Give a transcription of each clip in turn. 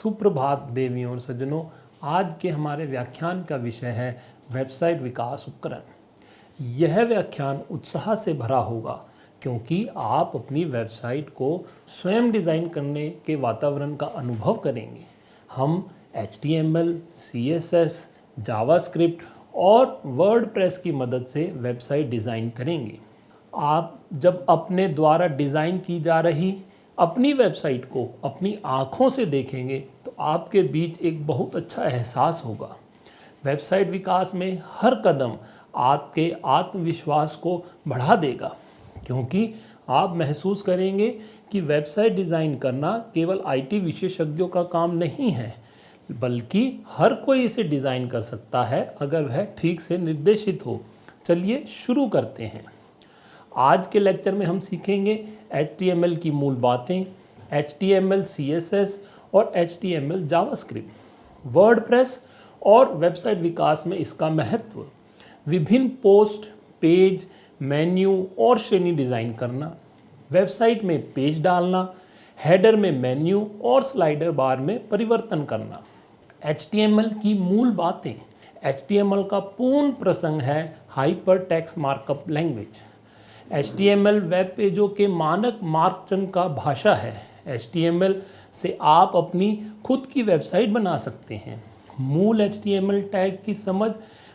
सुप्रभात देवियों और सज्जनों। आज के हमारे व्याख्यान का विषय है वेबसाइट विकास उपकरण। यह व्याख्यान उत्साह से भरा होगा क्योंकि आप अपनी वेबसाइट को स्वयं डिज़ाइन करने के वातावरण का अनुभव करेंगे। हम HTML, CSS, जावास्क्रिप्ट और वर्डप्रेस की मदद से वेबसाइट डिज़ाइन करेंगे। आप जब अपने द्वारा डिज़ाइन की जा रही अपनी वेबसाइट को अपनी आँखों से देखेंगे तो आपके बीच एक बहुत अच्छा एहसास होगा। वेबसाइट विकास में हर कदम आपके आत्मविश्वास को बढ़ा देगा क्योंकि आप महसूस करेंगे कि वेबसाइट डिज़ाइन करना केवल IT विशेषज्ञों का काम नहीं है, बल्कि हर कोई इसे डिज़ाइन कर सकता है अगर वह ठीक से निर्देशित हो। चलिए शुरू करते हैं। आज के लेक्चर में हम सीखेंगे HTML की मूल बातें, HTML, CSS और HTML जावास्क्रिप्ट, वर्डप्रेस और वेबसाइट विकास में इसका महत्व, विभिन्न पोस्ट, पेज, मेन्यू और श्रेणी डिज़ाइन करना, वेबसाइट में पेज डालना, हेडर में मेन्यू और स्लाइडर बार में परिवर्तन करना। HTML की मूल बातें। HTML का पूर्ण प्रसंग है hypertext markup language. HTML web पेजों के मानक मार्कअप का भाषा है। HTML से आप अपनी खुद की वेबसाइट बना सकते हैं। मूल HTML टैग की समझ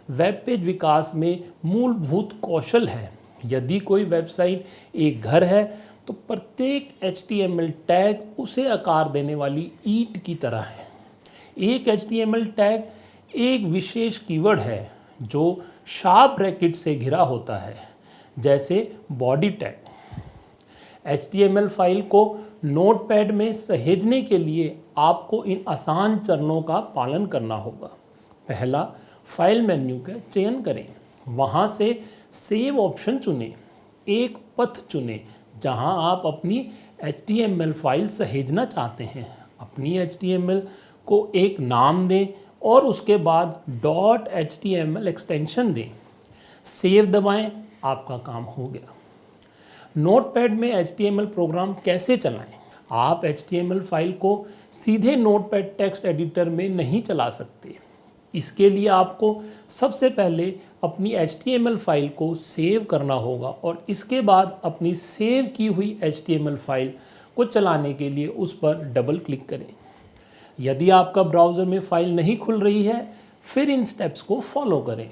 वेब पेज विकास में मूलभूत कौशल है। यदि कोई वेबसाइट एक घर है तो प्रत्येक HTML टैग उसे आकार देने वाली ईंट की तरह है। एक HTML टैग एक विशेष कीवर्ड है जो शार्प ब्रैकेट से घिरा होता है, जैसे बॉडी टैग। HTML फाइल को नोटपैड में सहेजने के लिए आपको इन आसान चरणों का पालन करना होगा। पहला, फाइल मेन्यू का चयन करें। वहां से सेव ऑप्शन चुनें। एक पथ चुनें जहां आप अपनी HTML फाइल सहेजना चाहते हैं। अपनी HTML को एक नाम दें और उसके बाद .html एक्सटेंशन दें। सेव दबाएं, आपका काम हो गया। नोटपैड में HTML प्रोग्राम कैसे चलाएं? आप HTML फाइल को सीधे नोटपैड टेक्स्ट एडिटर में नहीं चला सकते। इसके लिए आपको सबसे पहले अपनी HTML फाइल को सेव करना होगा और इसके बाद अपनी सेव की हुई HTML फाइल को चलाने के लिए उस पर डबल क्लिक करें। यदि आपका ब्राउज़र में फाइल नहीं खुल रही है, फिर इन स्टेप्स को फॉलो करें।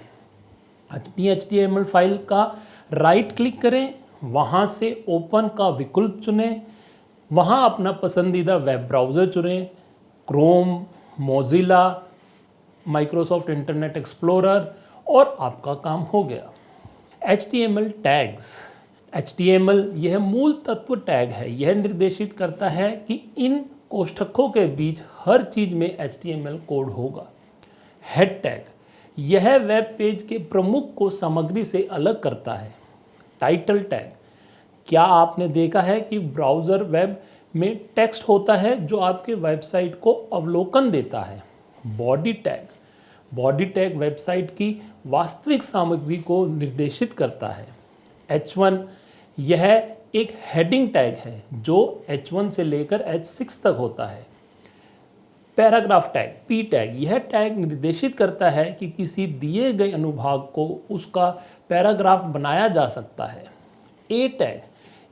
अपनी HTML फाइल का राइट क्लिक करें, वहां से ओपन का विकल्प चुनें, वहां अपना पसंदीदा वेब ब्राउज़र चुनें, Chrome, Mozilla, Microsoft internet explorer और आपका काम हो गया। HTML tags. HTML यह मूल तत्व टैग है। यह निर्देशित करता है कि इन कोष्ठकों के बीच हर चीज़ में HTML कोड होगा। हेड टैग, यह वेब पेज के प्रमुख को सामग्री से अलग करता है। टाइटल टैग, क्या आपने देखा है कि ब्राउज़र वेब में टेक्स्ट होता है जो आपके वेबसाइट को अवलोकन देता है। Body tag, body tag website की वास्तविक सामग्री को निर्देशित करता है। H1, यह एक हेडिंग टैग है जो H1 से लेकर H6 तक होता है। पैराग्राफ टैग, P टैग, यह टैग निर्देशित करता है कि किसी दिए गए अनुभाग को उसका पैराग्राफ बनाया जा सकता है। A टैग,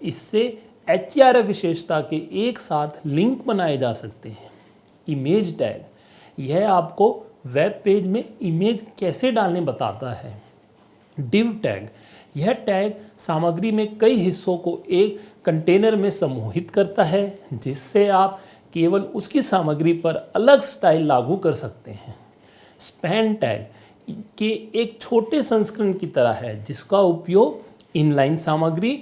इससे HRF विशेषता के एक साथ लिंक बनाए जा सकते हैं। इमेज टैग, यह आपको वेब पेज में इमेज कैसे डालने बताता है। डिव टैग, यह टैग सामग्री में कई हिस्सों को एक कंटेनर में समूहित करता है जिससे आप केवल उसकी सामग्री पर अलग स्टाइल लागू कर सकते हैं। स्पैन टैग के एक छोटे संस्करण की तरह है जिसका उपयोग इनलाइन सामग्री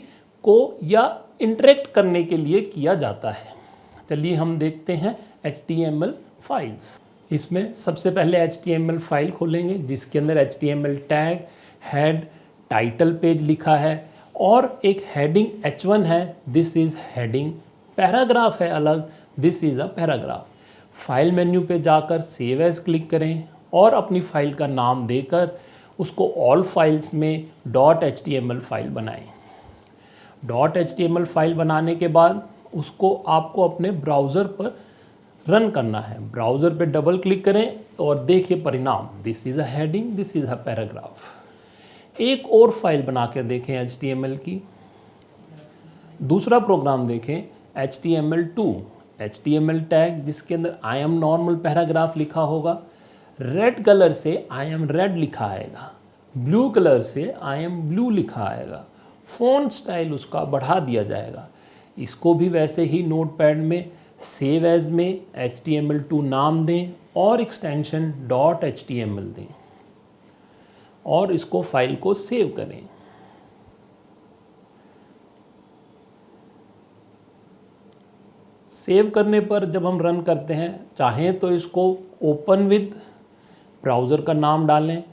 को या इंटरेक्ट करने के लिए किया जाता है। चलिए हम देखते हैं HTML फाइल्स। इसमें सबसे पहले HTML फाइल खोलेंगे जिसके अंदर HTML tag, head, title page लिखा है और एक हेडिंग H1 है, दिस इज़ हेडिंग। पैराग्राफ है अलग, this is a paragraph. File menu पे जाकर सेव एज क्लिक करें और अपनी फाइल का नाम देकर उसको ऑल फाइल्स में .html फाइल बनाएं। .html फाइल बनाने के बाद उसको आपको अपने ब्राउज़र पर रन करना है। ब्राउज़र पे डबल क्लिक करें और देखिए परिणाम, this is a heading, this is a paragraph. एक और फाइल बना के देखें HTML की। दूसरा प्रोग्राम देखें HTML2, HTML टैग जिसके अंदर आई एम नॉर्मल पैराग्राफ लिखा होगा, रेड कलर से आई एम रेड लिखा आएगा, ब्लू कलर से आई एम ब्लू लिखा आएगा, फ़ॉन्ट स्टाइल उसका बढ़ा दिया जाएगा। इसको भी वैसे ही नोटपैड में सेव एज में HTML2 नाम दें और एक्सटेंशन .html दें और इसको फाइल को सेव करें। सेव करने पर जब हम रन करते हैं, चाहें तो इसको ओपन विद ब्राउज़र का नाम डालें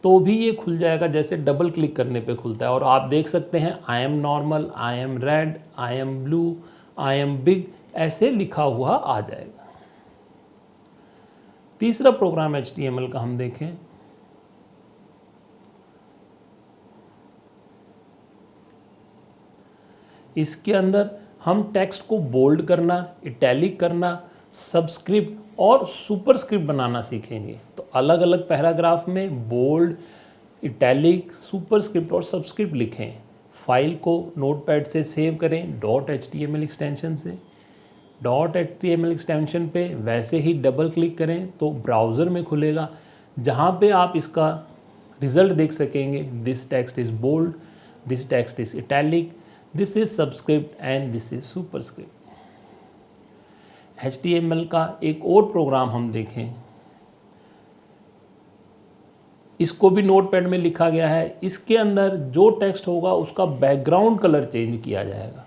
तो भी ये खुल जाएगा, जैसे डबल क्लिक करने पे खुलता है। और आप देख सकते हैं I am normal, I am red, I am blue, I am big ऐसे लिखा हुआ आ जाएगा। तीसरा प्रोग्राम HTML का हम देखें। इसके अंदर हम टेक्स्ट को बोल्ड करना, इटैलिक करना, सबस्क्रिप्ट और सुपरस्क्रिप्ट बनाना सीखेंगे। तो अलग अलग पैराग्राफ में बोल्ड, इटैलिक, सुपरस्क्रिप्ट और सबस्क्रिप्ट लिखें। फाइल को नोटपैड से सेव करें .html एक्सटेंशन से। .html एक्सटेंशन पे वैसे ही डबल क्लिक करें तो ब्राउज़र में खुलेगा, जहाँ पे आप इसका रिज़ल्ट देख सकेंगे। This text is bold, this text is italic, this is subscript and this is superscript. HTML का एक और प्रोग्राम हम देखें। इसको भी नोटपैड में लिखा गया है। इसके अंदर जो टेक्स्ट होगा उसका बैकग्राउंड कलर चेंज किया जाएगा।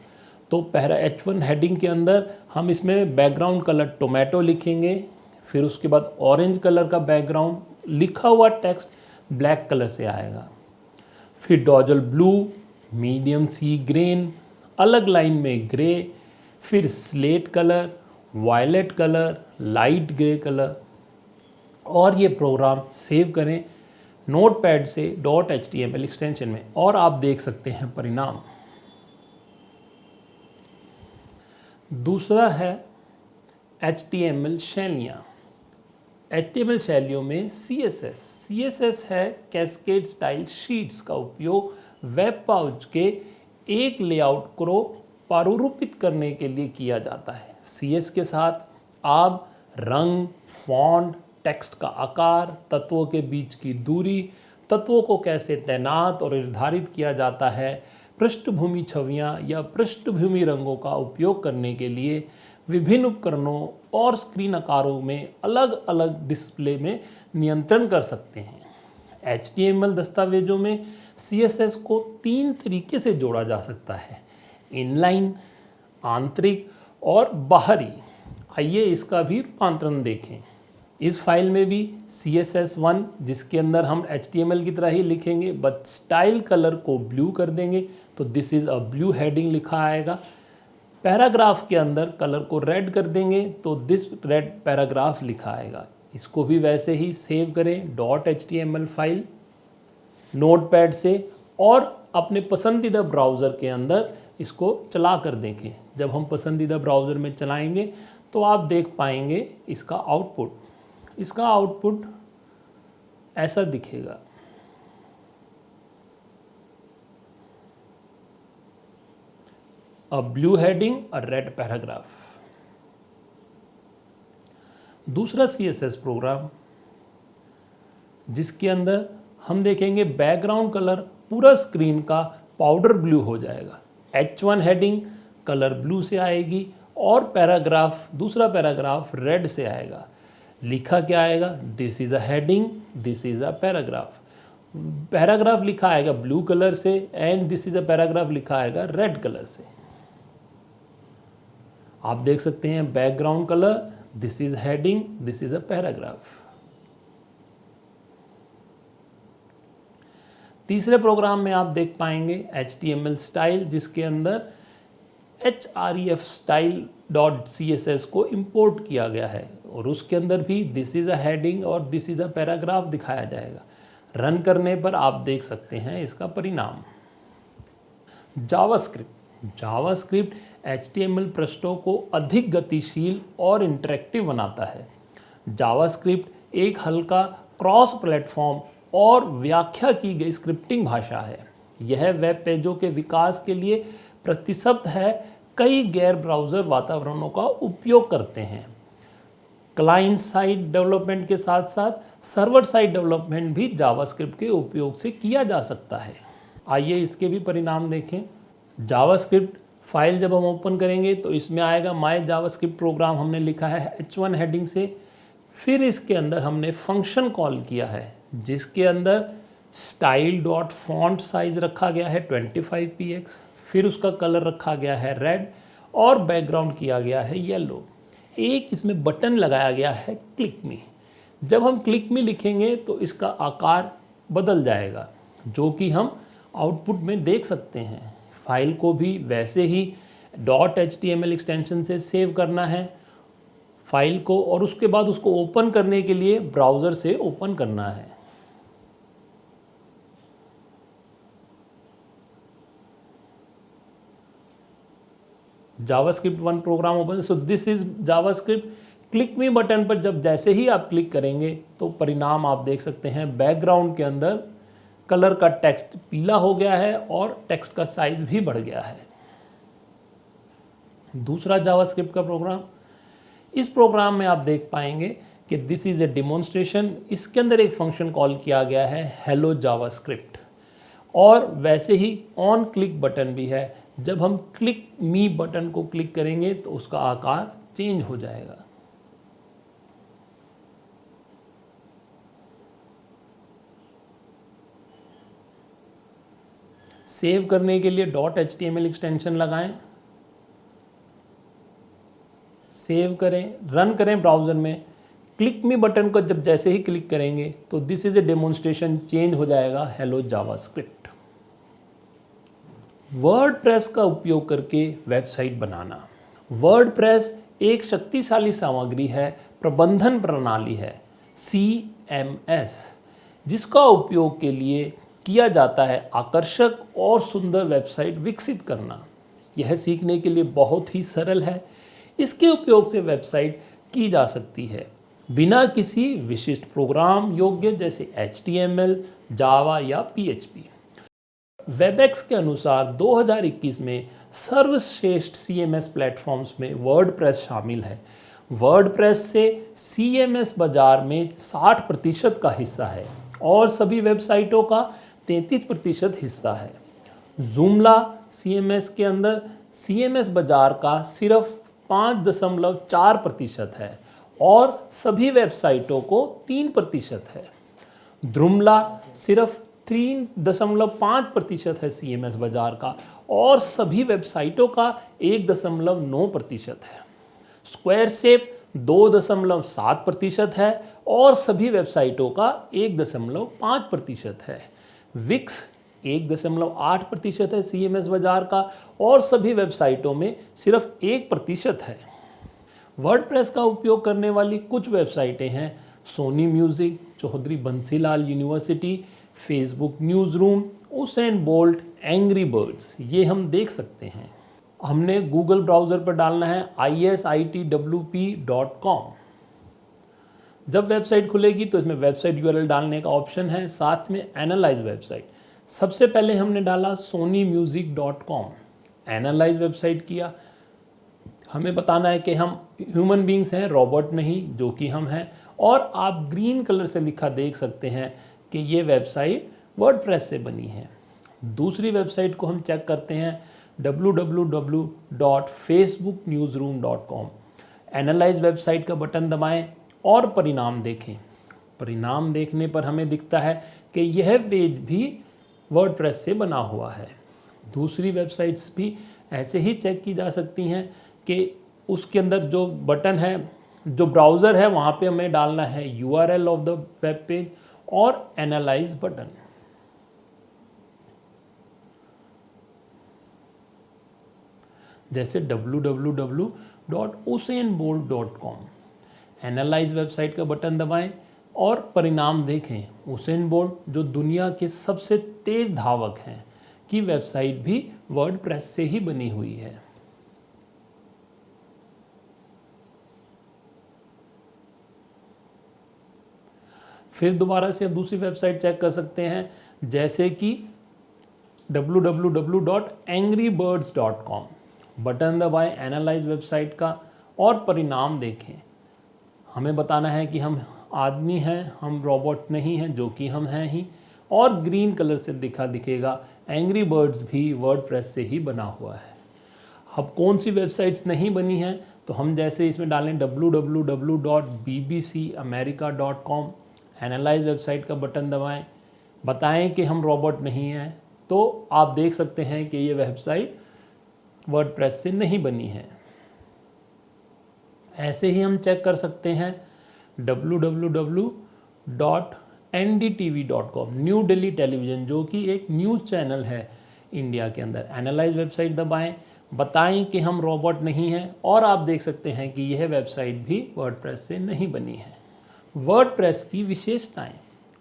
तो पहला H1 हेडिंग के अंदर हम इसमें बैकग्राउंड कलर टोमेटो लिखेंगे, फिर उसके बाद ऑरेंज कलर का बैकग्राउंड, लिखा हुआ टेक्स्ट ब्लैक कलर से आएगा, फिर dodger blue, medium sea green, अलग लाइन में ग्रे, फिर slate colour, violet colour, light grey colour. और ये प्रोग्राम सेव करें नोटपैड से .html एक्सटेंशन में और आप देख सकते हैं परिणाम। दूसरा है HTML शैलियाँ। HTML शैलियों में CSS है कैस्केड स्टाइल शीट्स का उपयोग वेब पेज के एक लेआउट को प्रारूपित करने के लिए किया जाता है। CS के साथ आप रंग, फॉन्ट, टेक्स्ट का आकार, तत्वों के बीच की दूरी, तत्वों को कैसे तैनात और निर्धारित किया जाता है, पृष्ठभूमि छवियां या पृष्ठभूमि रंगों का उपयोग करने के लिए विभिन्न उपकरणों और स्क्रीन आकारों में अलग अलग डिस्प्ले में नियंत्रण कर सकते हैं। HTML दस्तावेजों में CSS को 3 तरीके से जोड़ा जा सकता है, इनलाइन, आंतरिक और बाहरी। आइए इसका भी रूपांतरण देखें। इस फाइल में भी CSS1 जिसके अंदर हम HTML की तरह ही लिखेंगे बट स्टाइल कलर को ब्लू कर देंगे तो this is a blue heading लिखा आएगा। पैराग्राफ के अंदर कलर को रेड कर देंगे तो दिस रेड पैराग्राफ लिखा आएगा। इसको भी वैसे ही सेव करें .html फाइल नोटपैड से और अपने पसंदीदा ब्राउज़र के अंदर इसको चला कर देखें। जब हम पसंदीदा ब्राउज़र में चलाएंगे तो आप देख पाएंगे इसका आउटपुट। इसका आउटपुट ऐसा दिखेगा। अ ब्लू हेडिंग, अ रेड पैराग्राफ। दूसरा CSS प्रोग्राम जिसके अंदर हम देखेंगे बैकग्राउंड कलर पूरा स्क्रीन का पाउडर ब्लू हो जाएगा। H1 हेडिंग कलर ब्लू से आएगी और पैराग्राफ, दूसरा पैराग्राफ रेड से आएगा। लिखा क्या आएगा, this is a heading, this is a paragraph. Paragraph लिखा आएगा ब्लू कलर से and this is a paragraph लिखा आएगा रेड कलर से। आप देख सकते हैं background colour, this is heading, this is a paragraph. तीसरे प्रोग्राम में आप देख पाएंगे HTML स्टाइल जिसके अंदर href style.css को इंपोर्ट किया गया है और उसके अंदर भी दिस इज़ अ हेडिंग और दिस इज़ अ पैराग्राफ दिखाया जाएगा। रन करने पर आप देख सकते हैं इसका परिणाम। जावास्क्रिप्ट HTML पृष्ठों को अधिक गतिशील और इंटरेक्टिव बनाता है। जावास्क्रिप्ट एक हल्का क्रॉस प्लेटफॉर्म और व्याख्या की गई स्क्रिप्टिंग भाषा है। यह वेब पेजों के विकास के लिए प्रतिशत है कई गैर ब्राउज़र वातावरणों का उपयोग करते हैं। क्लाइंट साइड डेवलपमेंट के साथ साथ सर्वर साइड डेवलपमेंट भी जावास्क्रिप्ट के उपयोग से किया जा सकता है। आइए इसके भी परिणाम देखें। जावास्क्रिप्ट फाइल जब हम ओपन करेंगे तो इसमें आएगा माय जावास्क्रिप्ट प्रोग्राम, हमने लिखा है H1 हेडिंग से। फिर इसके अंदर हमने फंक्शन कॉल किया है जिसके अंदर स्टाइल डॉट फॉन्ट साइज रखा गया है 25px, फिर उसका कलर रखा गया है रेड और बैकग्राउंड किया गया है येलो। एक इसमें बटन लगाया गया है क्लिक मी। जब हम क्लिक मी लिखेंगे तो इसका आकार बदल जाएगा, जो कि हम आउटपुट में देख सकते हैं। फाइल को भी वैसे ही .html एक्सटेंशन से सेव करना है फाइल को, और उसके बाद उसको ओपन करने के लिए ब्राउज़र से ओपन करना है। JavaScript 1 program open. So this is JavaScript. Click me button पर जब जैसे ही आप क्लिक करेंगे तो परिणाम आप देख सकते हैं। बैकग्राउंड के अंदर कलर का टेक्स्ट पीला हो गया है और टेक्स्ट का साइज भी बढ़ गया है। दूसरा जावास्क्रिप्ट का प्रोग्राम, इस प्रोग्राम में आप देख पाएंगे कि दिस इज ए डेमोन्स्ट्रेशन। इसके अंदर एक फंक्शन कॉल किया गया है हेलो जावास्क्रिप्ट, और वैसे ही ऑन क्लिक बटन भी है। जब हम क्लिक मी बटन को क्लिक करेंगे तो उसका आकार चेंज हो जाएगा। सेव करने के लिए .html एक्सटेंशन लगाएं, सेव करें, रन करें ब्राउज़र में। क्लिक मी बटन को जब जैसे ही क्लिक करेंगे तो this is a demonstration change हो जाएगा हेलो जावास्क्रिप्ट। वर्डप्रेस का उपयोग करके वेबसाइट बनाना। वर्डप्रेस एक शक्तिशाली सामग्री है, प्रबंधन प्रणाली है CMS, जिसका उपयोग के लिए किया जाता है आकर्षक और सुंदर वेबसाइट विकसित करना। यह सीखने के लिए बहुत ही सरल है। इसके उपयोग से वेबसाइट की जा सकती है बिना किसी विशिष्ट प्रोग्राम योग्य जैसे HTML, जावा या PHP। वेबएक्स के अनुसार 2021 में सर्वश्रेष्ठ CMS प्लेटफॉर्म्स में वर्डप्रेस शामिल है। वर्डप्रेस से CMS बाजार में 60% का हिस्सा है और सभी वेबसाइटों का 33% हिस्सा है। जूमला CMS के अंदर CMS बाजार का सिर्फ 5.4% है और सभी वेबसाइटों को 3% है। द्रुमला सिर्फ 3.5% है CMS बाजार का और सभी वेबसाइटों का 1.9% है। स्क्वायरशेप 2.7% है और सभी वेबसाइटों का 1.5% है। विक्स 1.8% है CMS बाजार का और सभी वेबसाइटों में सिर्फ 1% है। वर्डप्रेस का उपयोग करने वाली कुछ वेबसाइटें हैं Sony music, Chaudhary Bansilal university, Facebook news room, Usain Bolt, Angry Birds, ये हम देख सकते हैं। हमने गूगल ब्राउज़र पर डालना है isitwp.com। जब वेबसाइट खुलेगी तो इसमें वेबसाइट URL डालने का ऑप्शन है, साथ में एनालाइज वेबसाइट। सबसे पहले हमने डाला sonymusic.com, एनालाइज वेबसाइट किया। हमें बताना है कि हम ह्यूमन बींग्स हैं, रोबोट नहीं, जो कि हम हैं। और आप ग्रीन कलर से लिखा देख सकते हैं कि ये वेबसाइट वर्डप्रेस से बनी है। दूसरी वेबसाइट को हम चेक करते हैं www.facebooknewsroom.com। एनालाइज वेबसाइट का बटन दबाएं और परिणाम देखें। परिणाम देखने पर हमें दिखता है कि यह पेज भी वर्डप्रेस से बना हुआ है। दूसरी वेबसाइट्स भी ऐसे ही चेक की जा सकती हैं कि उसके अंदर जो बटन है, जो ब्राउज़र है, वहाँ पे हमें डालना है URL of the web page और एनालाइज बटन। जैसे www.usainbolt.com। एनालाइज वेबसाइट का बटन दबाएं और परिणाम देखें। उसेन बोल्ट, जो दुनिया के सबसे तेज धावक हैं, की वेबसाइट भी वर्डप्रेस से ही बनी हुई है। फिर दोबारा से आप दूसरी वेबसाइट चेक कर सकते हैं, जैसे कि www.angrybirds.com। बटन दबाएं एनालाइज वेबसाइट का और परिणाम देखें। हमें बताना है कि हम आदमी हैं, हम रोबोट नहीं हैं, जो कि हम हैं ही। और ग्रीन कलर से दिखेगा एंग्री बर्ड्स भी वर्डप्रेस से ही बना हुआ है। अब कौन सी वेबसाइट्स नहीं बनी हैं, तो हम जैसे इसमें डालें www.bbcamerica.com, एनालाइज वेबसाइट का बटन दबाएं, बताएं कि हम रोबोट नहीं हैं, तो आप देख सकते हैं कि ये वेबसाइट वर्डप्रेस से नहीं बनी है। ऐसे ही हम चेक कर सकते हैं www.ndtv.com, न्यू दिल्ली टेलीविज़न, जो कि एक न्यूज़ चैनल है इंडिया के अंदर। एनालाइज वेबसाइट दबाएं, बताएं कि हम रोबोट नहीं हैं, और आप देख सकते हैं कि यह वेबसाइट भी वर्डप्रेस से नहीं बनी है। वर्डप्रेस की विशेषताएं।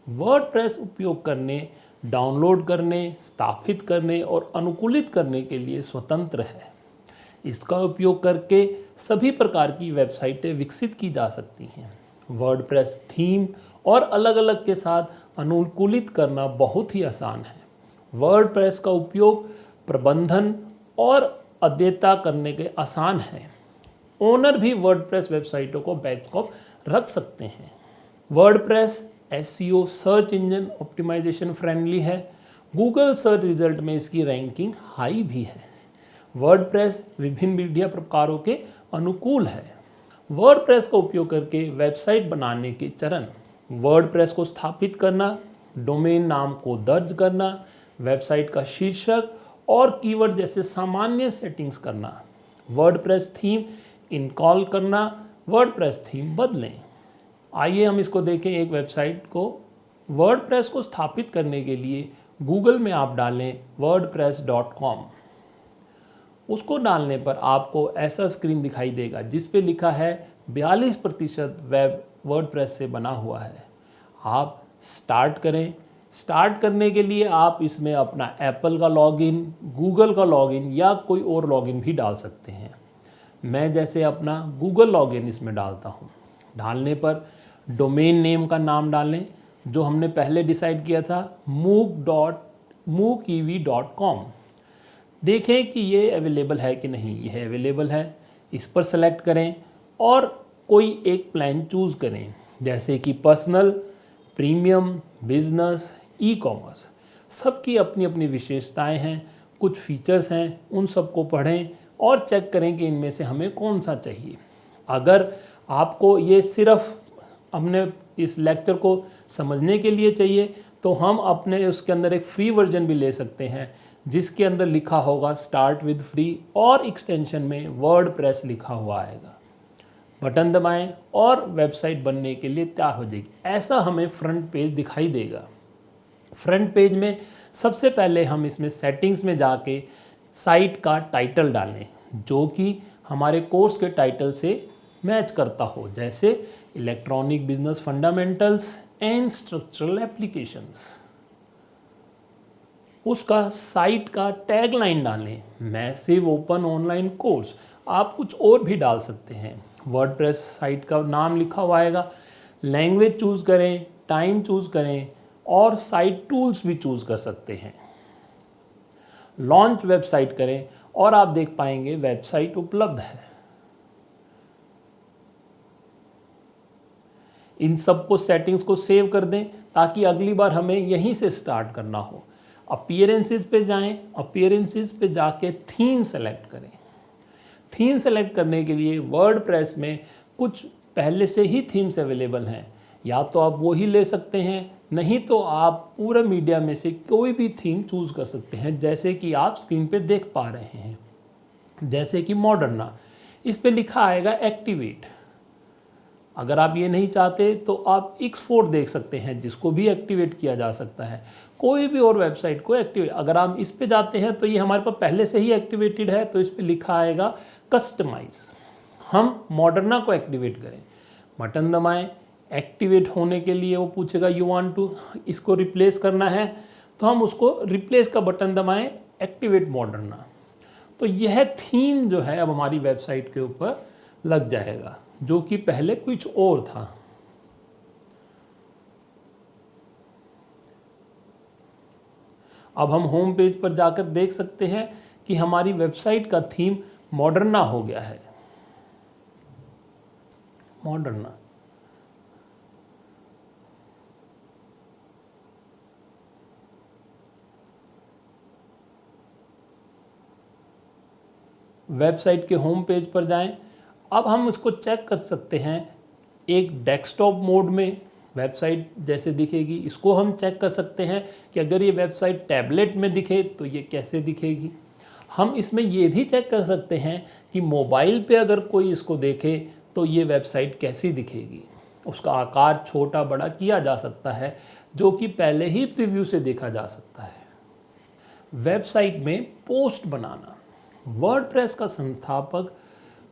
वर्डप्रेस उपयोग करने, डाउनलोड करने, स्थापित करने और अनुकूलित करने के लिए स्वतंत्र है। इसका उपयोग करके सभी प्रकार की वेबसाइटें विकसित की जा सकती हैं। वर्डप्रेस थीम और अलग अलग के साथ अनुकूलित करना बहुत ही आसान है। वर्डप्रेस का उपयोग प्रबंधन और अद्यतन करने के आसान है। ओनर भी वर्डप्रेस वेबसाइटों को बैकअप रख सकते हैं। WordPress SEO search engine optimisation friendly है। गूगल सर्च रिजल्ट में इसकी रैंकिंग हाई भी है। वर्डप्रेस विभिन्न मीडिया प्रकारों के अनुकूल है। वर्डप्रेस का उपयोग करके वेबसाइट बनाने के चरण। वर्डप्रेस को स्थापित करना, डोमेन नाम को दर्ज करना, वेबसाइट का शीर्षक और कीवर्ड जैसे सामान्य सेटिंग्स करना, वर्डप्रेस थीम इंस्टॉल करना, वर्डप्रेस थीम बदलें। आइए हम इसको देखें एक वेबसाइट को। वर्डप्रेस को स्थापित करने के लिए गूगल में आप डालें wordpress.com। उसको डालने पर आपको ऐसा स्क्रीन दिखाई देगा जिस पे लिखा है 42% वेब वर्डप्रेस से बना हुआ है। आप स्टार्ट करें। स्टार्ट करने के लिए आप इसमें अपना एप्पल का लॉगिन, गूगल का लॉगिन या कोई और लॉगिन भी डाल सकते हैं। मैं जैसे अपना गूगल लॉगिन इसमें डालता हूँ। डालने पर डोमेन नेम का नाम डालें, जो हमने पहले डिसाइड किया था mooc.com। देखें कि ये अवेलेबल है कि नहीं। यह अवेलेबल है, इस पर सेलेक्ट करें और कोई एक प्लान चूज़ करें, जैसे कि personal, premium, business, e commerce. सबकी अपनी अपनी विशेषताएं हैं, कुछ फीचर्स हैं, उन सबको पढ़ें और चेक करें कि इनमें से हमें कौन सा चाहिए। अगर आपको ये सिर्फ हमने इस लेक्चर को समझने के लिए चाहिए, तो हम अपने उसके अंदर एक फ्री वर्जन भी ले सकते हैं, जिसके अंदर लिखा होगा स्टार्ट विद फ्री और एक्सटेंशन में वर्डप्रेस लिखा हुआ आएगा। बटन दबाएं और वेबसाइट बनने के लिए तैयार हो जाएगी। ऐसा हमें फ्रंट पेज दिखाई देगा। फ्रंट पेज में सबसे पहले हम इसमें सेटिंग्स में जाके साइट का टाइटल डालें, जो कि हमारे कोर्स के टाइटल से मैच करता हो, जैसे electronic business fundamentals and structural applications. उसका साइट का टैगलाइन डालें, मैसिव ओपन ऑनलाइन कोर्स। आप कुछ और भी डाल सकते हैं। वर्डप्रेस साइट का नाम लिखा हुआ आएगा। लैंग्वेज चूज़ करें, टाइम चूज़ करें और साइट टूल्स भी चूज़ कर सकते हैं। लॉन्च वेबसाइट करें और आप देख पाएंगे वेबसाइट उपलब्ध है। इन सबको सेटिंग्स को सेव कर दें ताकि अगली बार हमें यहीं से स्टार्ट करना हो। अपीयरेंसेस पे जाएं, अपीयरेंसेस पे जाके थीम सेलेक्ट करें। थीम सेलेक्ट करने के लिए वर्डप्रेस में कुछ पहले से ही थीम्स अवेलेबल हैं, या तो आप वो ही ले सकते हैं, नहीं तो आप पूरा मीडिया में से कोई भी थीम चूज़ कर सकते हैं, जैसे कि आप स्क्रीन पे देख पा रहे हैं। जैसे कि मॉडर्ना, इस पे लिखा आएगा एक्टिवेट। अगर आप ये नहीं चाहते तो आप X4 देख सकते हैं, जिसको भी एक्टिवेट किया जा सकता है। कोई भी और वेबसाइट को एक्टिवेट, अगर आप इस पे जाते हैं तो ये हमारे पास पहले से ही एक्टिवेटेड है, तो इस पे लिखा आएगा कस्टमाइज। हम मॉडर्ना को एक्टिवेट करें, बटन दबाएं। एक्टिवेट होने के लिए वो पूछेगा यू वांट टू, इसको रिप्लेस करना है तो हम उसको रिप्लेस का बटन दबाएं, एक्टिवेट मॉडर्ना। तो यह थीम जो है अब हमारी वेबसाइट के ऊपर लग जाएगा, जो कि पहले कुछ और था। अब हम होम पेज पर जाकर देख सकते हैं कि हमारी वेबसाइट का थीम मॉडर्ना हो गया है। मॉडर्ना, वेबसाइट के होम पेज पर जाएं। अब हम उसको चेक कर सकते हैं एक डेस्कटॉप मोड में वेबसाइट जैसे दिखेगी। इसको हम चेक कर सकते हैं कि अगर ये वेबसाइट टैबलेट में दिखे तो ये कैसे दिखेगी। हम इसमें ये भी चेक कर सकते हैं कि मोबाइल पे अगर कोई इसको देखे तो ये वेबसाइट कैसी दिखेगी। उसका आकार छोटा बड़ा किया जा सकता है, जो कि पहले ही प्रीव्यू से देखा जा सकता है। वेबसाइट में पोस्ट बनाना। वर्डप्रेस का संस्थापक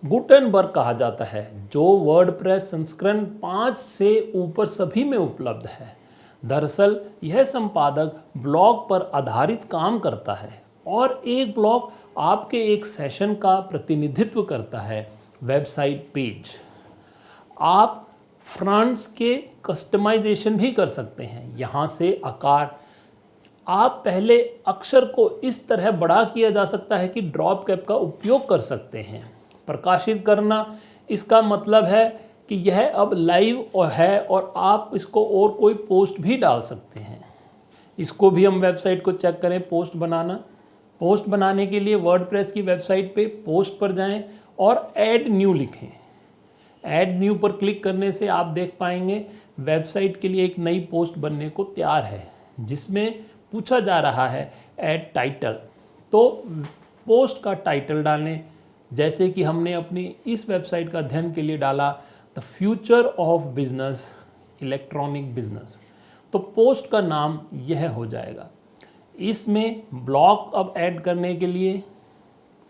गुटेनबर्ग कहा जाता है, जो वर्डप्रेस संस्करण 5 से ऊपर सभी में उपलब्ध है। दरअसल यह संपादक ब्लॉग पर आधारित काम करता है और एक ब्लॉग आपके एक सेशन का प्रतिनिधित्व करता है। वेबसाइट पेज, आप फ्रंट्स के कस्टमाइजेशन भी कर सकते हैं। यहाँ से आकार, आप पहले अक्षर को इस तरह बड़ा किया जा सकता है कि ड्रॉप कैप का उपयोग कर सकते हैं। प्रकाशित करना, इसका मतलब है कि यह अब लाइव है और आप इसको और कोई पोस्ट भी डाल सकते हैं। इसको भी हम वेबसाइट को चेक करें। पोस्ट बनाना, पोस्ट बनाने के लिए वर्डप्रेस की वेबसाइट पे पोस्ट पर जाएं और ऐड न्यू लिखें। ऐड न्यू पर क्लिक करने से आप देख पाएंगे वेबसाइट के लिए एक नई पोस्ट बनने को तैयार है, जिसमें पूछा जा रहा है ऐड टाइटल। तो पोस्ट का टाइटल डालें, जैसे कि हमने अपनी इस वेबसाइट का अध्ययन के लिए डाला the future of business, electronic business. तो पोस्ट का नाम यह हो जाएगा। इसमें ब्लॉक अब ऐड करने के लिए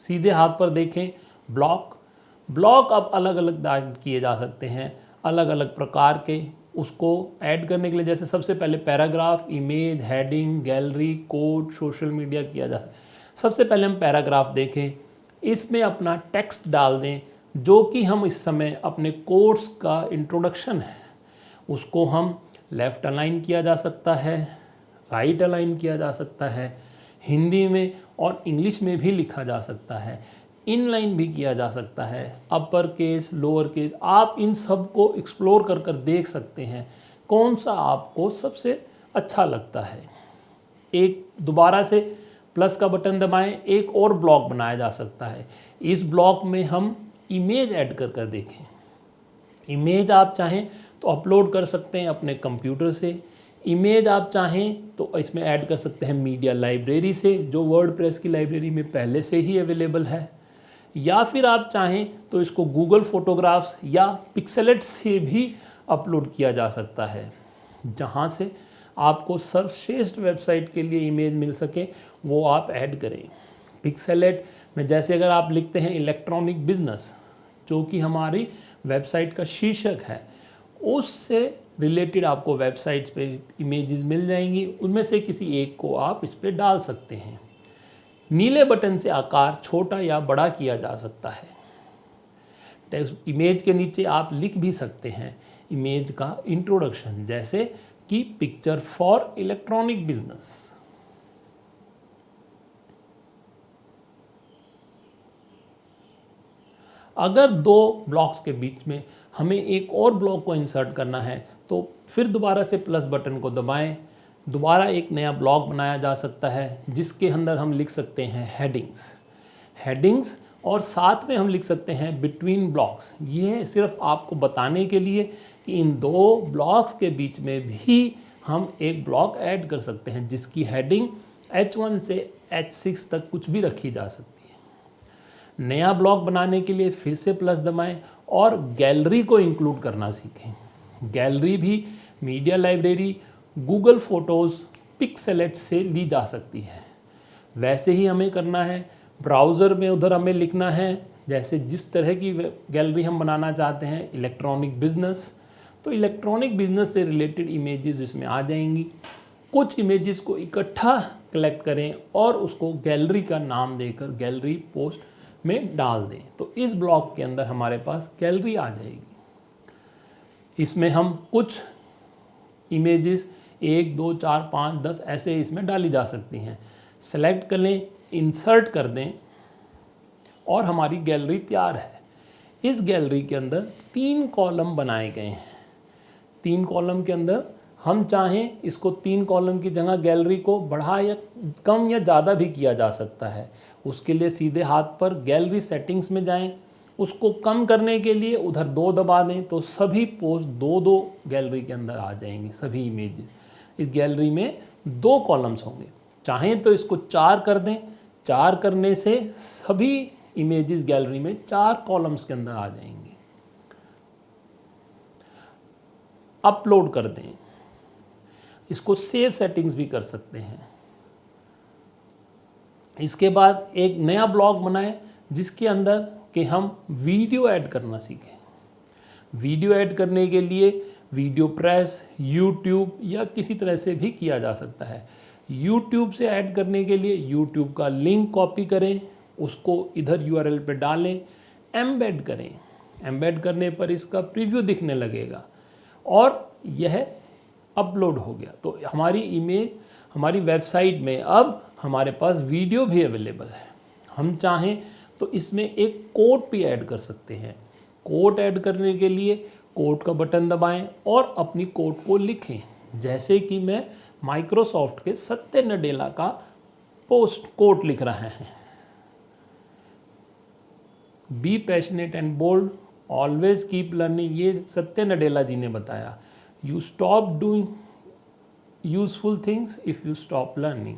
सीधे हाथ पर देखें, ब्लॉक अब अलग अलग ऐड किए जा सकते हैं, अलग अलग प्रकार के। उसको ऐड करने के लिए जैसे सबसे पहले paragraph, image, heading, gallery, code, social media किया जा सकता है। सबसे पहले हम पैराग्राफ देखें। इसमें अपना टेक्स्ट डाल दें, जो कि हम इस समय अपने कोर्स का इंट्रोडक्शन है। उसको हम लेफ़्ट अलाइन किया जा सकता है, राइट अलाइन किया जा सकता है, हिंदी में और इंग्लिश में भी लिखा जा सकता है, इनलाइन भी किया जा सकता है, अपर केस, लोअर केस। आप इन सब को एक्सप्लोर कर कर देख सकते हैं कौन सा आपको सबसे अच्छा लगता है। एक दोबारा से प्लस का बटन दबाएं, एक और ब्लॉक बनाया जा सकता है। इस ब्लॉक में हम इमेज ऐड कर कर देखें। इमेज आप चाहें तो अपलोड कर सकते हैं अपने कंप्यूटर से। इमेज आप चाहें तो इसमें ऐड कर सकते हैं मीडिया लाइब्रेरी से, जो वर्डप्रेस की लाइब्रेरी में पहले से ही अवेलेबल है। या फिर आप चाहें तो इसको गूगल फोटोग्राफ्स या पिक्सेलेट से भी अपलोड किया जा सकता है, जहां से आपको सर्वश्रेष्ठ वेबसाइट के लिए इमेज मिल सके वो आप ऐड करें। पिक्सेलेट में जैसे अगर आप लिखते हैं इलेक्ट्रॉनिक बिजनेस, जो कि हमारी वेबसाइट का शीर्षक है, उससे रिलेटेड आपको वेबसाइट्स पे इमेजेस मिल जाएंगी। उनमें से किसी एक को आप इस पर डाल सकते हैं। नीले बटन से आकार छोटा या बड़ा किया जा सकता है। इमेज के नीचे आप लिख भी सकते हैं इमेज का इंट्रोडक्शन, जैसे कि पिक्चर फॉर इलेक्ट्रॉनिक बिजनेस। अगर दो ब्लॉक्स के बीच में हमें एक और ब्लॉक को इंसर्ट करना है तो फिर दोबारा से प्लस बटन को दबाएं। दोबारा एक नया ब्लॉक बनाया जा सकता है, जिसके अंदर हम लिख सकते हैं हेडिंग्स और साथ में हम लिख सकते हैं बिटवीन ब्लॉक्स। ये सिर्फ आपको बताने के लिए कि इन दो ब्लॉक्स के बीच में भी हम एक ब्लॉक ऐड कर सकते हैं, जिसकी हेडिंग H1 से H6 तक कुछ भी रखी जा सकती है। नया ब्लॉक बनाने के लिए फिर से प्लस दबाएं और गैलरी को इंक्लूड करना सीखें। गैलरी भी media library, Google photos, pixelate से ली जा सकती है। वैसे ही हमें करना है। ब्राउज़र में उधर हमें लिखना है जैसे जिस तरह की गैलरी हम बनाना चाहते हैं, इलेक्ट्रॉनिक बिजनेस, तो इलेक्ट्रॉनिक बिजनेस से रिलेटेड इमेजेस इसमें आ जाएंगी। कुछ इमेजेस को इकट्ठा कलेक्ट करें और उसको गैलरी का नाम देकर गैलरी पोस्ट में डाल दें, तो इस ब्लॉक के अंदर हमारे पास गैलरी आ जाएगी। इसमें हम कुछ इमेजेस 1 2 4 5 10 ऐसे इसमें डाली जा सकती हैं। सेलेक्ट कर लें, इंसर्ट कर दें और हमारी गैलरी तैयार है। इस गैलरी के अंदर 3 कॉलम बनाए गए हैं। 3 कॉलम के अंदर हम चाहें इसको 3 कॉलम की जगह गैलरी को बढ़ा या कम या ज़्यादा भी किया जा सकता है। उसके लिए सीधे हाथ पर गैलरी सेटिंग्स में जाएं, उसको कम करने के लिए उधर 2 दबा दें तो सभी पोस्ट 2-2 गैलरी के अंदर आ जाएंगी। सभी इमेजेस इस गैलरी में 2 कॉलम्स होंगे। चाहें तो इसको 4 कर दें, 4 करने से सभी इमेजेस गैलरी में 4 कॉलम्स के अंदर आ जाएंगी। अपलोड कर दें, इसको सेव सेटिंग्स भी कर सकते हैं। इसके बाद एक नया ब्लॉग बनाएं जिसके अंदर कि हम वीडियो ऐड करना सीखें। वीडियो ऐड करने के लिए वीडियो प्रेस, यूट्यूब या किसी तरह से भी किया जा सकता है। यूट्यूब से ऐड करने के लिए यूट्यूब का लिंक कॉपी करें, उसको इधर यूआरएल पे डालें, एम्बेड करें। एम्बेड करने पर इसका प्रीव्यू दिखने लगेगा और यह अपलोड हो गया। तो हमारी इमेज हमारी वेबसाइट में अब हमारे पास वीडियो भी अवेलेबल है। हम चाहें तो इसमें एक कोट भी ऐड कर सकते हैं। कोट ऐड करने के लिए कोट का बटन दबाएं और अपनी कोट को लिखें। जैसे कि मैं माइक्रोसॉफ्ट के सत्य नडेला का पोस्ट कोट लिख रहे हैं। Be passionate and bold, always keep learning, ये सत्य नडेला जी ने बताया। You stop doing useful things if you stop learning.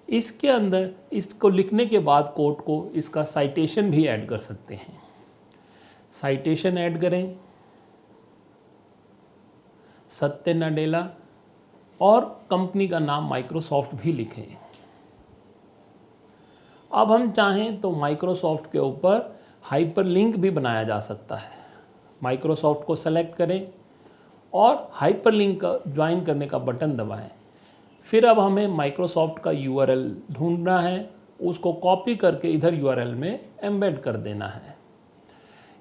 इसके अंदर इसको लिखने के बाद कोट को इसका साइटेशन भी ऐड कर सकते हैं। साइटेशन ऐड करें, सत्य नडेला और कंपनी का नाम माइक्रोसॉफ्ट भी लिखें। अब हम चाहें तो माइक्रोसॉफ्ट के ऊपर हाइपरलिंक भी बनाया जा सकता है। माइक्रोसॉफ्ट को सेलेक्ट करें और हाइपरलिंक का ज्वाइन करने का बटन दबाएं। फिर अब हमें माइक्रोसॉफ्ट का यूआरएल ढूंढना है, उसको कॉपी करके इधर यूआरएल में एम्बेड कर देना है।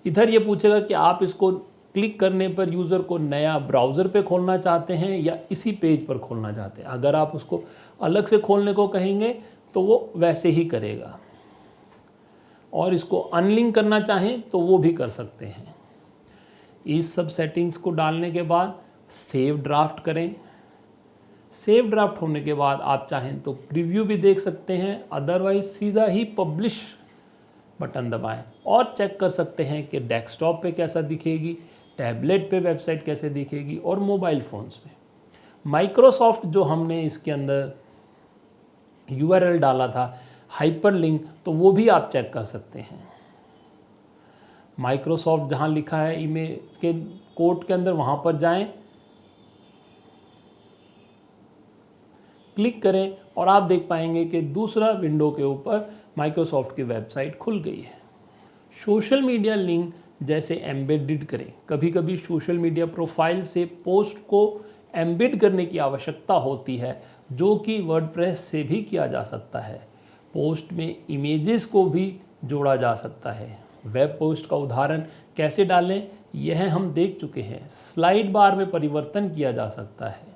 इधर ये पूछेगा कि आप इसको क्लिक करने पर यूज़र को नया ब्राउज़र पे खोलना चाहते हैं या इसी पेज पर खोलना चाहते हैं। अगर आप उसको अलग से खोलने को कहेंगे तो वो वैसे ही करेगा, और इसको अनलिंक करना चाहें तो वो भी कर सकते हैं। इस सब सेटिंग्स को डालने के बाद सेव ड्राफ्ट करें। सेव ड्राफ्ट होने के बाद आप चाहें तो प्रीव्यू भी देख सकते हैं, अदरवाइज सीधा ही पब्लिश बटन दबाएं और चेक कर सकते हैं कि डेस्कटॉप पे कैसा दिखेगी, टैबलेट पे वेबसाइट कैसे दिखेगी और मोबाइल फ़ोन्स पे। माइक्रोसॉफ्ट जो हमने इसके अंदर यूआरएल डाला था हाइपरलिंक, तो वो भी आप चेक कर सकते हैं। माइक्रोसॉफ्ट जहाँ लिखा है इमेज के कोड के अंदर, वहाँ पर जाएं, क्लिक करें और आप देख पाएंगे कि दूसरा विंडो के ऊपर माइक्रोसॉफ्ट की वेबसाइट खुल गई है। सोशल मीडिया लिंक जैसे एम्बेडेड करें। कभी कभी सोशल मीडिया प्रोफाइल से पोस्ट को एम्बेड करने की आवश्यकता होती है, जो कि वर्डप्रेस से भी किया जा सकता है। पोस्ट में इमेजेस को भी जोड़ा जा सकता है। वेब पोस्ट का उदाहरण कैसे डालें यह हम देख चुके हैं। स्लाइड बार में परिवर्तन किया जा सकता है।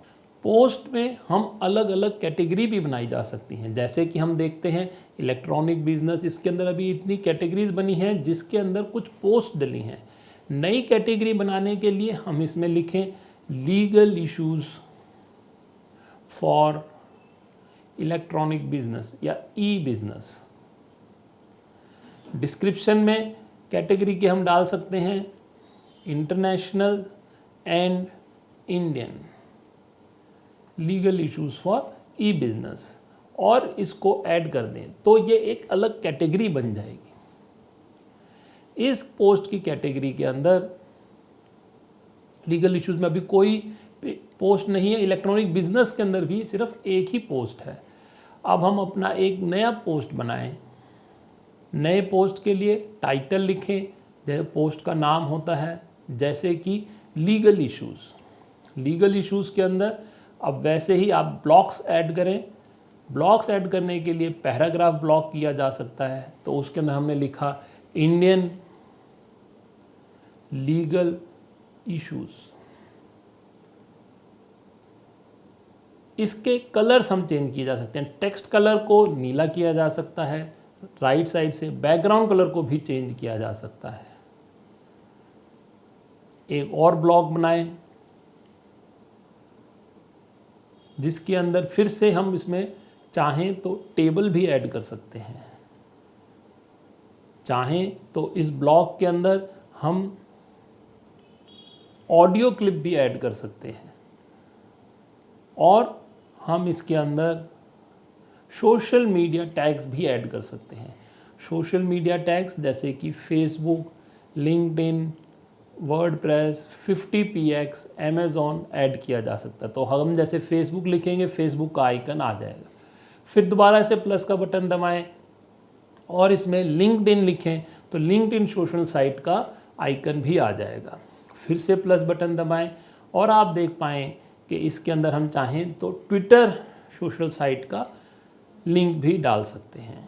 पोस्ट में हम अलग अलग कैटेगरी भी बनाई जा सकती हैं। जैसे कि हम देखते हैं इलेक्ट्रॉनिक बिजनेस, इसके अंदर अभी इतनी कैटेगरीज बनी हैं जिसके अंदर कुछ पोस्ट डली हैं। नई कैटेगरी बनाने के लिए हम इसमें लिखें legal issues for electronic business या ई बिजनेस। डिस्क्रिप्शन में कैटेगरी के हम डाल सकते हैं international and Indian legal issues for E business, और इसको ऐड कर दें तो ये एक अलग कैटेगरी बन जाएगी। इस पोस्ट की कैटेगरी के अंदर लीगल इश्यूज में अभी कोई पोस्ट नहीं है। इलेक्ट्रॉनिक बिजनेस के अंदर भी सिर्फ एक ही पोस्ट है। अब हम अपना एक नया पोस्ट बनाएं। नए पोस्ट के लिए टाइटल लिखें, जैसे पोस्ट का नाम होता है, जैसे कि लीगल इश्यूज़। लीगल इश्यूज़ के अंदर अब वैसे ही आप ब्लॉक्स ऐड करें। ब्लॉक्स ऐड करने के लिए पैराग्राफ ब्लॉक किया जा सकता है, तो उसके अंदर हमने लिखा इंडियन लीगल इश्यूज़। इसके कलर्स हम चेंज किए जा सकते हैं। टेक्स्ट कलर को नीला किया जा सकता है राइट साइड से, बैकग्राउंड कलर को भी चेंज किया जा सकता है। एक और ब्लॉक बनाएं जिसके अंदर फिर से हम इसमें चाहें तो टेबल भी ऐड कर सकते हैं, चाहें तो इस ब्लॉक के अंदर हम ऑडियो क्लिप भी ऐड कर सकते हैं, और हम इसके अंदर सोशल मीडिया टैग्स भी ऐड कर सकते हैं। सोशल मीडिया टैग्स जैसे कि Facebook, LinkedIn, WordPress, 50px, Amazon add किया जा सकता है। तो हम जैसे फेसबुक लिखेंगे, फेसबुक का आइकन आ जाएगा। फिर दोबारा से प्लस का बटन दबाएं और इसमें लिंक्डइन लिखें तो लिंक्डइन सोशल साइट का आइकन भी आ जाएगा। फिर से प्लस बटन दबाएं और आप देख पाएँ कि इसके अंदर हम चाहें तो ट्विटर सोशल साइट का लिंक भी डाल सकते हैं।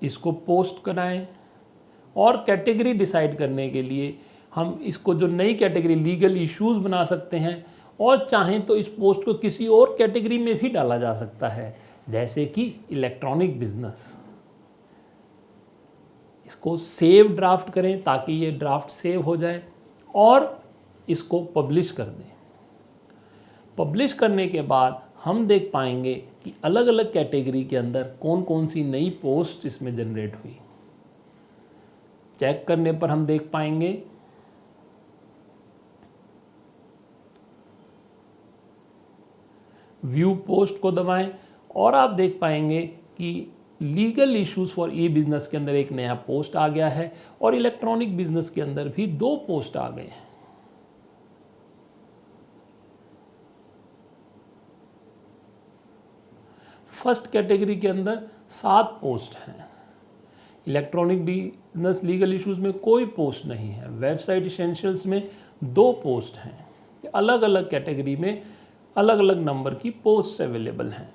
इसको पोस्ट कराएं और कैटेगरी डिसाइड करने के लिए हम इसको जो नई कैटेगरी लीगल इश्यूज बना सकते हैं, और चाहें तो इस पोस्ट को किसी और कैटेगरी में भी डाला जा सकता है जैसे कि इलेक्ट्रॉनिक बिजनेस। इसको सेव ड्राफ्ट करें ताकि ये ड्राफ्ट सेव हो जाए और इसको पब्लिश कर दें। पब्लिश करने के बाद हम देख पाएंगे कि अलग अलग कैटेगरी के अंदर कौन कौन सी नई पोस्ट इसमें जनरेट हुई। चेक करने पर हम देख पाएंगे व्यू पोस्ट को दबाएं और आप देख पाएंगे कि legal issues for E business के अंदर एक नया पोस्ट आ गया है और इलेक्ट्रॉनिक बिजनेस के अंदर भी 2 पोस्ट आ गए हैं। फर्स्ट कैटेगरी के अंदर 7 पोस्ट हैं। इलेक्ट्रॉनिक बिजनेस लीगल इश्यूज में कोई पोस्ट नहीं है। वेबसाइट एसेंशियल्स में 2 पोस्ट हैं। अलग अलग कैटेगरी में अलग अलग नंबर की पोस्ट अवेलेबल हैं।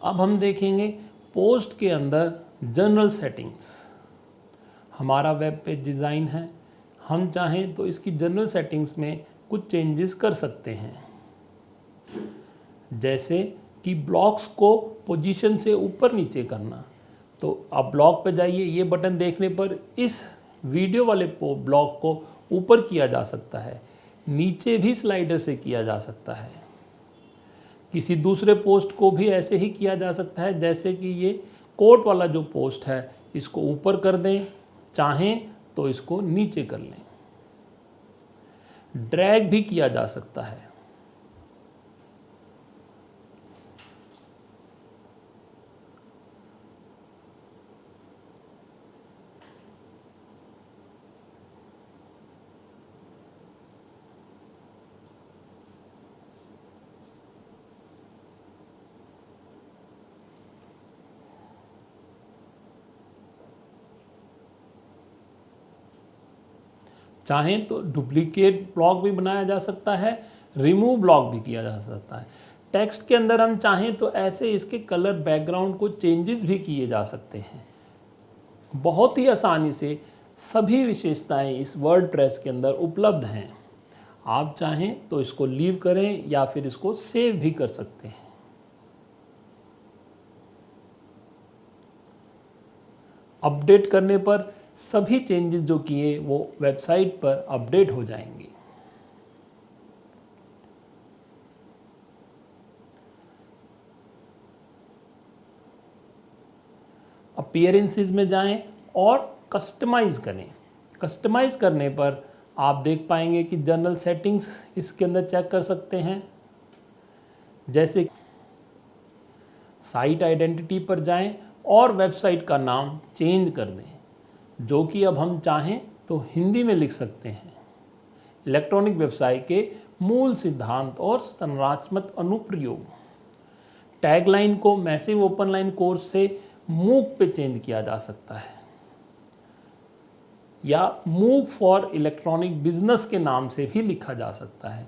अब हम देखेंगे पोस्ट के अंदर जनरल सेटिंग्स। हमारा वेब पेज डिज़ाइन है, हम चाहें तो इसकी जनरल सेटिंग्स में कुछ चेंजेस कर सकते हैं, जैसे कि ब्लॉक्स को पोजीशन से ऊपर नीचे करना। तो आप ब्लॉक पे जाइए, ये बटन देखने पर इस वीडियो वाले ब्लॉक को ऊपर किया जा सकता है, नीचे भी स्लाइडर से किया जा सकता है। किसी दूसरे पोस्ट को भी ऐसे ही किया जा सकता है, जैसे कि ये कोट वाला जो पोस्ट है इसको ऊपर कर दें, चाहें तो इसको नीचे कर लें। ड्रैग भी किया जा सकता है। चाहें तो डुप्लीकेट ब्लॉक भी बनाया जा सकता है, रिमूव ब्लॉक भी किया जा सकता है। टेक्स्ट के अंदर हम चाहें तो ऐसे इसके कलर बैकग्राउंड को चेंजेस भी किए जा सकते हैं। बहुत ही आसानी से सभी विशेषताएं इस वर्डप्रेस के अंदर उपलब्ध हैं। आप चाहें तो इसको लीव करें या फिर इसको सेव भी कर सकते हैं। अपडेट करने पर सभी चेंजेस जो किए वो वेबसाइट पर अपडेट हो जाएंगे। अपीयरेंसेस में जाएं और कस्टमाइज़ करें। कस्टमाइज़ करने पर आप देख पाएंगे कि जनरल सेटिंग्स इसके अंदर चेक कर सकते हैं, जैसे साइट आइडेंटिटी पर जाएं और वेबसाइट का नाम चेंज कर दें, जो कि अब हम चाहें तो हिंदी में लिख सकते हैं। इलेक्ट्रॉनिक वेबसाइट के मूल सिद्धांत और संरचनात्मक अनुप्रयोग। टैगलाइन को मैसिव ओपन लाइन कोर्स से मूक पे चेंज किया जा सकता है, या मूव फॉर इलेक्ट्रॉनिक बिजनेस के नाम से भी लिखा जा सकता है।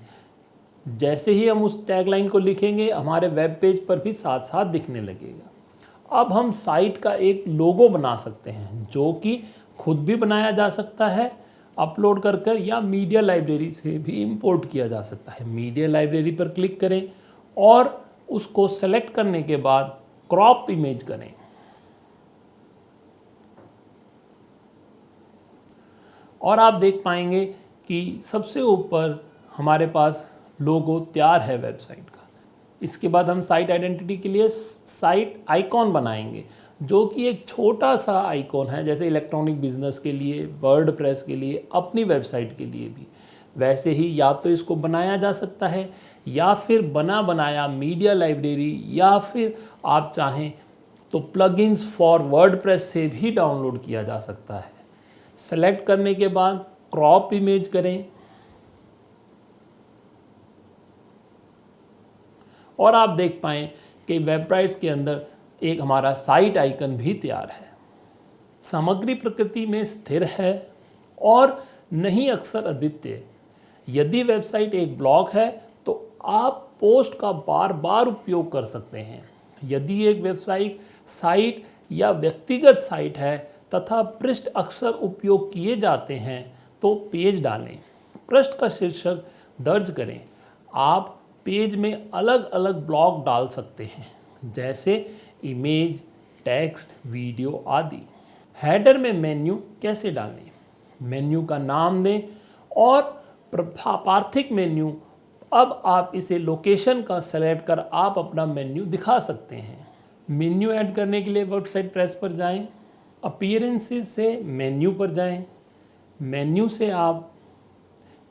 जैसे ही हम उस टैगलाइन को लिखेंगे हमारे वेब पेज पर भी साथ साथ दिखने लगेगा। अब हम साइट का एक लोगो बना सकते हैं जो कि खुद भी बनाया जा सकता है अपलोड कर कर, या मीडिया लाइब्रेरी से भी इंपोर्ट किया जा सकता है। मीडिया लाइब्रेरी पर क्लिक करें और उसको सेलेक्ट करने के बाद क्रॉप इमेज करें। और आप देख पाएंगे कि सबसे ऊपर हमारे पास लोगो तैयार है वेबसाइट का। इसके बाद हम साइट आइडेंटिटी के लिए साइट आइकॉन बनाएंगे जो कि एक छोटा सा आइकॉन है, जैसे इलेक्ट्रॉनिक बिजनेस के लिए, वर्डप्रेस के लिए, अपनी वेबसाइट के लिए भी। वैसे ही या तो इसको बनाया जा सकता है या फिर बना बनाया मीडिया लाइब्रेरी, या फिर आप चाहें तो प्लगइन्स फॉर वर्डप्रेस से भी डाउनलोड किया जा सकता है। सेलेक्ट करने के बाद क्रॉप इमेज करें और आप देख पाएँ कि वेबसाइट्स के अंदर एक हमारा साइट आइकन भी तैयार है। सामग्री प्रकृति में स्थिर है और नहीं अक्सर अद्वितीय। यदि वेबसाइट एक ब्लॉग है तो आप पोस्ट का बार बार उपयोग कर सकते हैं। यदि एक वेबसाइट साइट या व्यक्तिगत साइट है तथा पृष्ठ अक्सर उपयोग किए जाते हैं तो पेज डालें, पृष्ठ का शीर्षक दर्ज करें। आप पेज में अलग अलग ब्लॉक डाल सकते हैं जैसे इमेज, टेक्स्ट, वीडियो आदि। हेडर में मेन्यू कैसे डालें? मेन्यू का नाम दें और पार्थिक मेन्यू। अब आप इसे लोकेशन का सेलेक्ट कर आप अपना मेन्यू दिखा सकते हैं। मेन्यू ऐड करने के लिए वेबसाइट प्रेस पर जाएं, अपीयरेंसेस से मेन्यू पर जाएं। मेन्यू से आप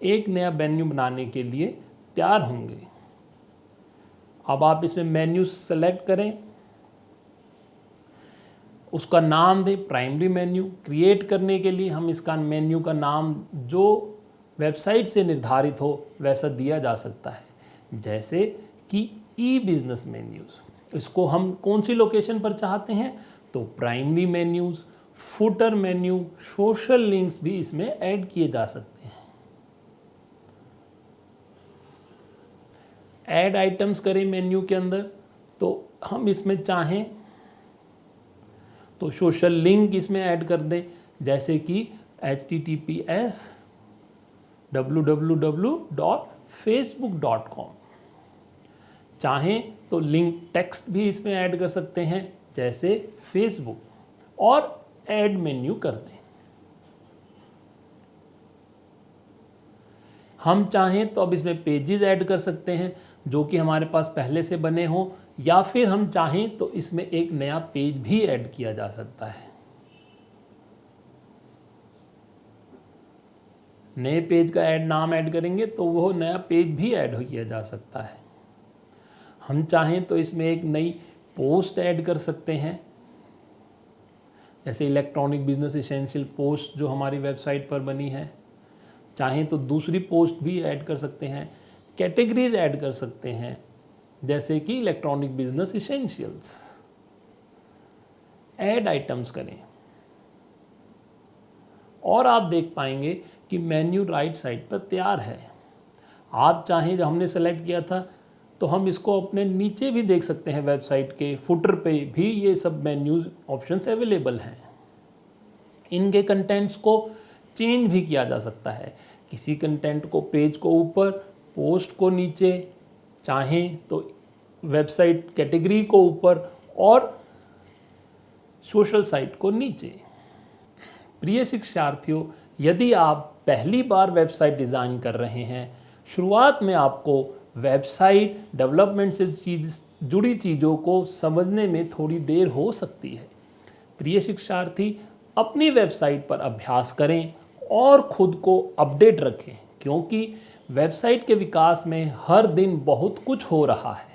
एक नया मेन्यू बनाने के लिए तैयार होंगे। अब आप इसमें मेन्यू सेलेक्ट करें, उसका नाम दें प्राइमरी मेन्यू। क्रिएट करने के लिए हम इसका मेन्यू का नाम जो वेबसाइट से निर्धारित हो वैसा दिया जा सकता है, जैसे कि ई बिजनेस मेन्यूज़। इसको हम कौन सी लोकेशन पर चाहते हैं तो primary menus, footer menu, social links भी इसमें ऐड किए जा सकते हैं। ऐड आइटम्स करें मेन्यू के अंदर तो हम इसमें चाहें तो सोशल लिंक इसमें ऐड कर दें, जैसे कि https www.facebook.com। चाहें तो लिंक टेक्स्ट भी इसमें ऐड कर सकते हैं जैसे फेसबुक, और ऐड मेन्यू कर दें। हम चाहें तो अब इसमें पेजेस ऐड कर सकते हैं जो कि हमारे पास पहले से बने हों, या फिर हम चाहें तो इसमें एक नया पेज भी ऐड किया जा सकता है। नए पेज का नाम ऐड करेंगे तो वो नया पेज भी ऐड किया जा सकता है। हम चाहें तो इसमें एक नई पोस्ट ऐड कर सकते हैं, जैसे इलेक्ट्रॉनिक बिजनेस एसेंशियल पोस्ट जो हमारी वेबसाइट पर बनी है। चाहें तो दूसरी पोस्ट भी ऐड कर सकते हैं। कैटेगरीज ऐड कर सकते हैं जैसे कि electronic business essentials. Add items करें और आप देख पाएंगे कि मेन्यू राइट साइड पर तैयार है। आप चाहें, जो हमने सेलेक्ट किया था तो हम इसको अपने नीचे भी देख सकते हैं। वेबसाइट के फुटर पे भी ये सब मेन्यूज ऑप्शंस अवेलेबल हैं। इनके कंटेंट्स को चेंज भी किया जा सकता है। किसी कंटेंट को पेज को ऊपर, पोस्ट को नीचे, चाहें तो वेबसाइट कैटेगरी को ऊपर और सोशल साइट को नीचे। प्रिय शिक्षार्थियों, यदि आप पहली बार वेबसाइट डिज़ाइन कर रहे हैं, शुरुआत में आपको वेबसाइट डेवलपमेंट से जुड़ी चीज़ों को समझने में थोड़ी देर हो सकती है। प्रिय शिक्षार्थी, अपनी वेबसाइट पर अभ्यास करें और खुद को अपडेट रखें, क्योंकि वेबसाइट के विकास में हर दिन बहुत कुछ हो रहा है।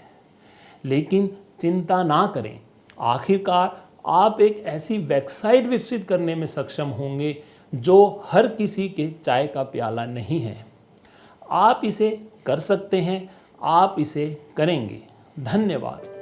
लेकिन चिंता ना करें, आखिरकार आप एक ऐसी वेबसाइट विकसित करने में सक्षम होंगे जो हर किसी के चाय का प्याला नहीं है। आप इसे कर सकते हैं, आप इसे करेंगे। धन्यवाद।